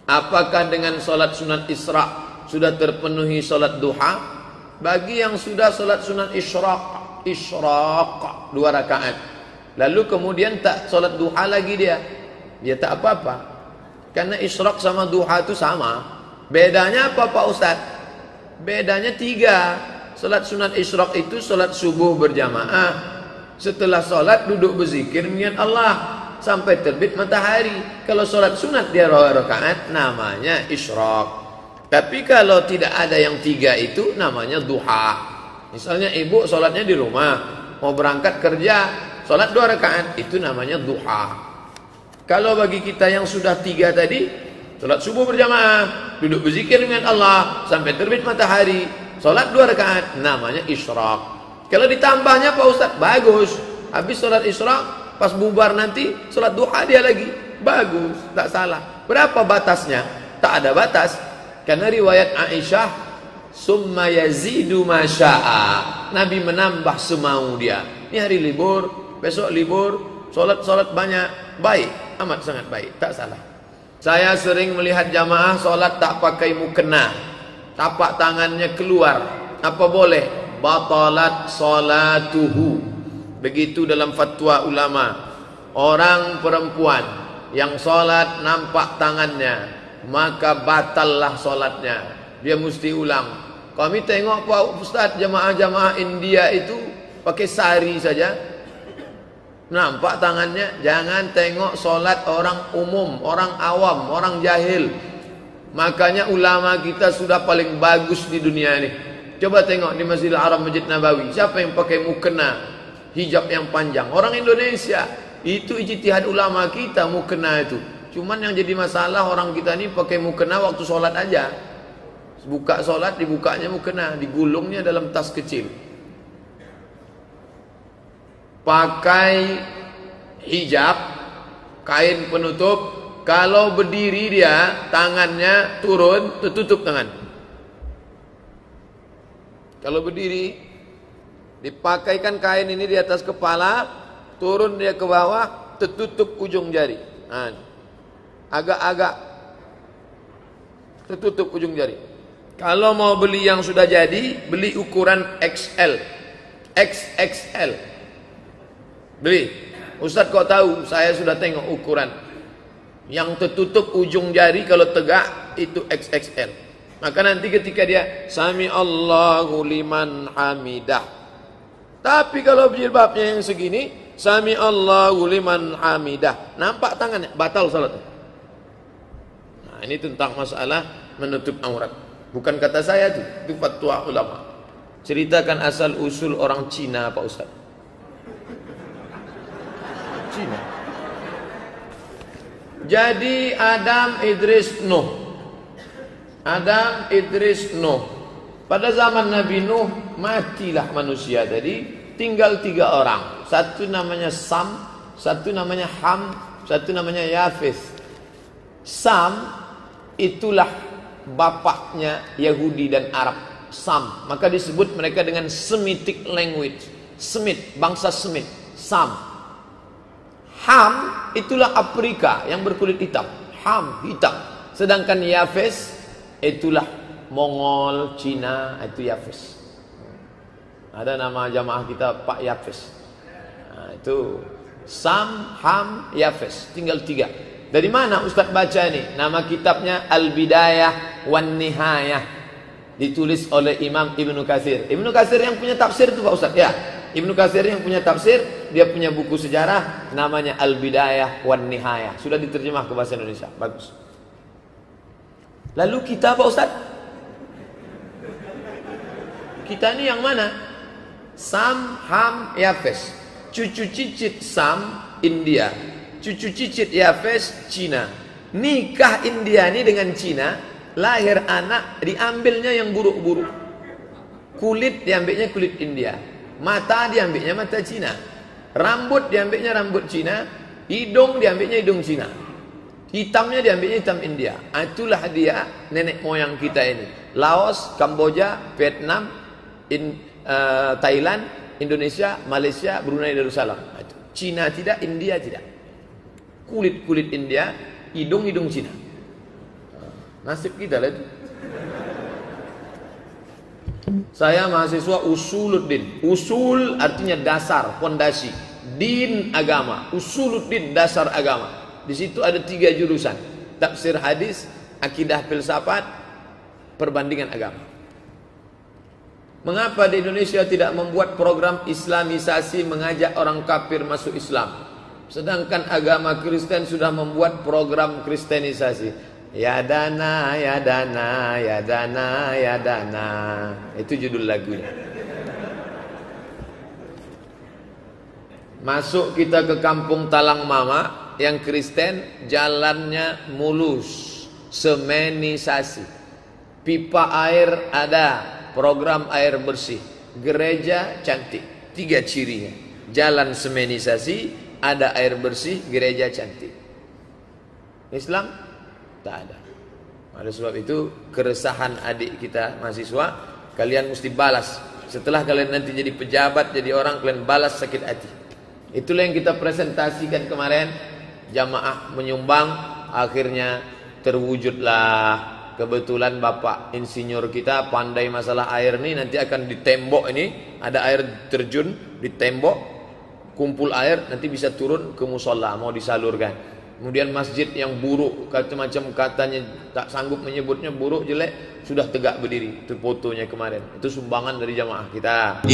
Apakah dengan solat sunat Isra sudah terpenuhi solat duha? Bagi yang sudah solat sunat Isyraq 2 rakaat, lalu kemudian tak solat duha lagi dia tak apa-apa. Karena Isyraq sama duha itu sama. Bedanya apa Pak Ustadz? Bedanya 3. Salat sunat Isyraq itu salat subuh berjamaah. Setelah salat duduk berzikir niat Allah sampai terbit matahari. Kalau salat sunat dia 2 rakaat namanya Isyraq. Tapi kalau tidak ada yang 3 itu namanya duha. Misalnya ibu salatnya di rumah, mau berangkat kerja, salat 2 rakaat itu namanya duha. Kalau bagi kita yang sudah 3 tadi, salat subuh berjamaah, duduk berzikir dengan Allah sampai terbit matahari, salat 2 rakaat namanya Isyraq. Kalau ditambahnya Pak Ustaz, bagus. Habis salat Isyraq, pas bubar nanti salat duha dia lagi, bagus, tak salah. Berapa batasnya? Tak ada batas. Karena riwayat Aisyah, summa yazidu ma syaa. Nabi menambah semau dia. Ini hari libur, besok libur, salat banyak, baik, amat sangat baik, tak salah. Saya sering melihat jamaah salat tak pakai mukena, tapak tangannya keluar. Apa boleh? Batalat salatuhu. Begitu dalam fatwa ulama. Orang perempuan yang salat nampak tangannya, maka batallah salatnya. Dia mesti ulang. Kami tengok Pak Ustaz, jamaah-jamaah India itu pakai sari saja, nampak tangannya. Jangan tengok solat orang umum, orang awam, orang jahil. Makanya ulama kita sudah paling bagus di dunia ini. Coba tengok di Masjidil Haram, Masjid Nabawi, siapa yang pakai mukena, hijab yang panjang? Orang Indonesia. Itu ijtihad ulama kita, mukena itu. Cuman yang jadi masalah orang kita ini pakai mukena waktu solat aja. Buka solat, dibukanya mukena, digulungnya dalam tas kecil. Pakai hijab, kain penutup. Kalau berdiri dia, tangannya turun, tertutup tangan. Kalau berdiri, dipakaikan kain ini di atas kepala, turun dia ke bawah, tertutup ujung jari. Agak-agak tertutup ujung jari. Kalau mau beli yang sudah jadi, beli ukuran XL, XXL. Beli. Ustaz kok tahu? Saya sudah tengok ukuran. Yang tertutup ujung jari kalau tegak itu XXL. Maka nanti ketika dia Sami Allahu liman hamidah. Tapi kalau jilbabnya yang segini, Sami Allahu liman hamidah, nampak tangannya, batal salat. Nah, ini tentang masalah menutup aurat. Bukan kata saya itu fatwa ulama. Ceritakan asal usul orang Cina Pak Ustaz. Cina. Jadi Adam, Idris, Nuh. Adam, Idris, Nuh. Pada zaman Nabi Nuh matilah manusia tadi, tinggal 3 orang. Satu namanya Sam, satu namanya Ham, satu namanya Yafis. Sam itulah bapaknya Yahudi dan Arab. Sam, maka disebut mereka dengan Semitic language. Semit, bangsa Semit. Sam. Ham itulah Afrika yang berkulit hitam. Ham, hitam. Sedangkan Yafis itulah Mongol, Cina, itu Yafis. Ada nama jamaah kita Pak Yafis. Nah, itu Sam, Ham, Yafis. Tinggal 3. Dari mana Ustaz baca ini? Nama kitabnya Al-Bidayah wan Nihayah. Ditulis oleh Imam Ibnu Katsir. Ibnu Katsir yang punya tafsir itu Pak Ustaz. Ya, Ibnu Katsir yang punya tafsir, dia punya buku sejarah namanya Al-Bidayah wan Nihayah. Sudah diterjemah ke bahasa Indonesia. Bagus. Lalu kita Pak Ustaz? Kita ini yang mana? Sam, Ham, Yafes. Cucu cicit Sam, India. Cucu cicit Yafes, Cina. Nikah India ini dengan Cina, lahir anak diambilnya yang buruk-buruk. Kulit diambilnya kulit India. Mata diambilnya mata Cina. Rambut diambilnya rambut Cina. Hidung diambilnya hidung Cina. Hitamnya diambilnya hitam India. Itulah dia nenek moyang kita ini. Laos, Kamboja, Vietnam, Thailand, Indonesia, Malaysia, Brunei Darussalam. Cina tidak, India tidak. Kulit-kulit India, hidung-hidung Cina. Nasib kita lah itu. Saya mahasiswa usuluddin. Usul artinya dasar, fondasi. Din agama. Usuluddin dasar agama. Di situ ada 3 jurusan. Tafsir hadis, akidah filsafat, perbandingan agama. Mengapa di Indonesia tidak membuat program islamisasi mengajak orang kafir masuk Islam? Sedangkan agama Kristen sudah membuat program kristenisasi. Ya dana, ya dana, ya dana, ya dana. Itu judul lagunya. Masuk kita ke kampung Talang Mama yang Kristen, jalannya mulus, semenisasi. Pipa air ada, program air bersih, gereja cantik. 3 cirinya. Jalan semenisasi, ada air bersih, gereja cantik. Islam tak ada. Oleh sebab itu keresahan adik kita mahasiswa, kalian mesti balas. Setelah kalian nanti jadi pejabat, jadi orang, kalian balas sakit hati. Itulah yang kita presentasikan kemarin. Jamaah menyumbang, akhirnya terwujudlah. Kebetulan bapak insinyur kita pandai masalah air ini. Nanti akan di tembok ini ada air terjun di tembok, kumpul air, nanti bisa turun ke musola mau disalurkan. Kemudian masjid yang buruk, macam katanya tak sanggup menyebutnya buruk, jelek, sudah tegak berdiri. Itu fotonya kemarin. Itu sumbangan dari jamaah kita.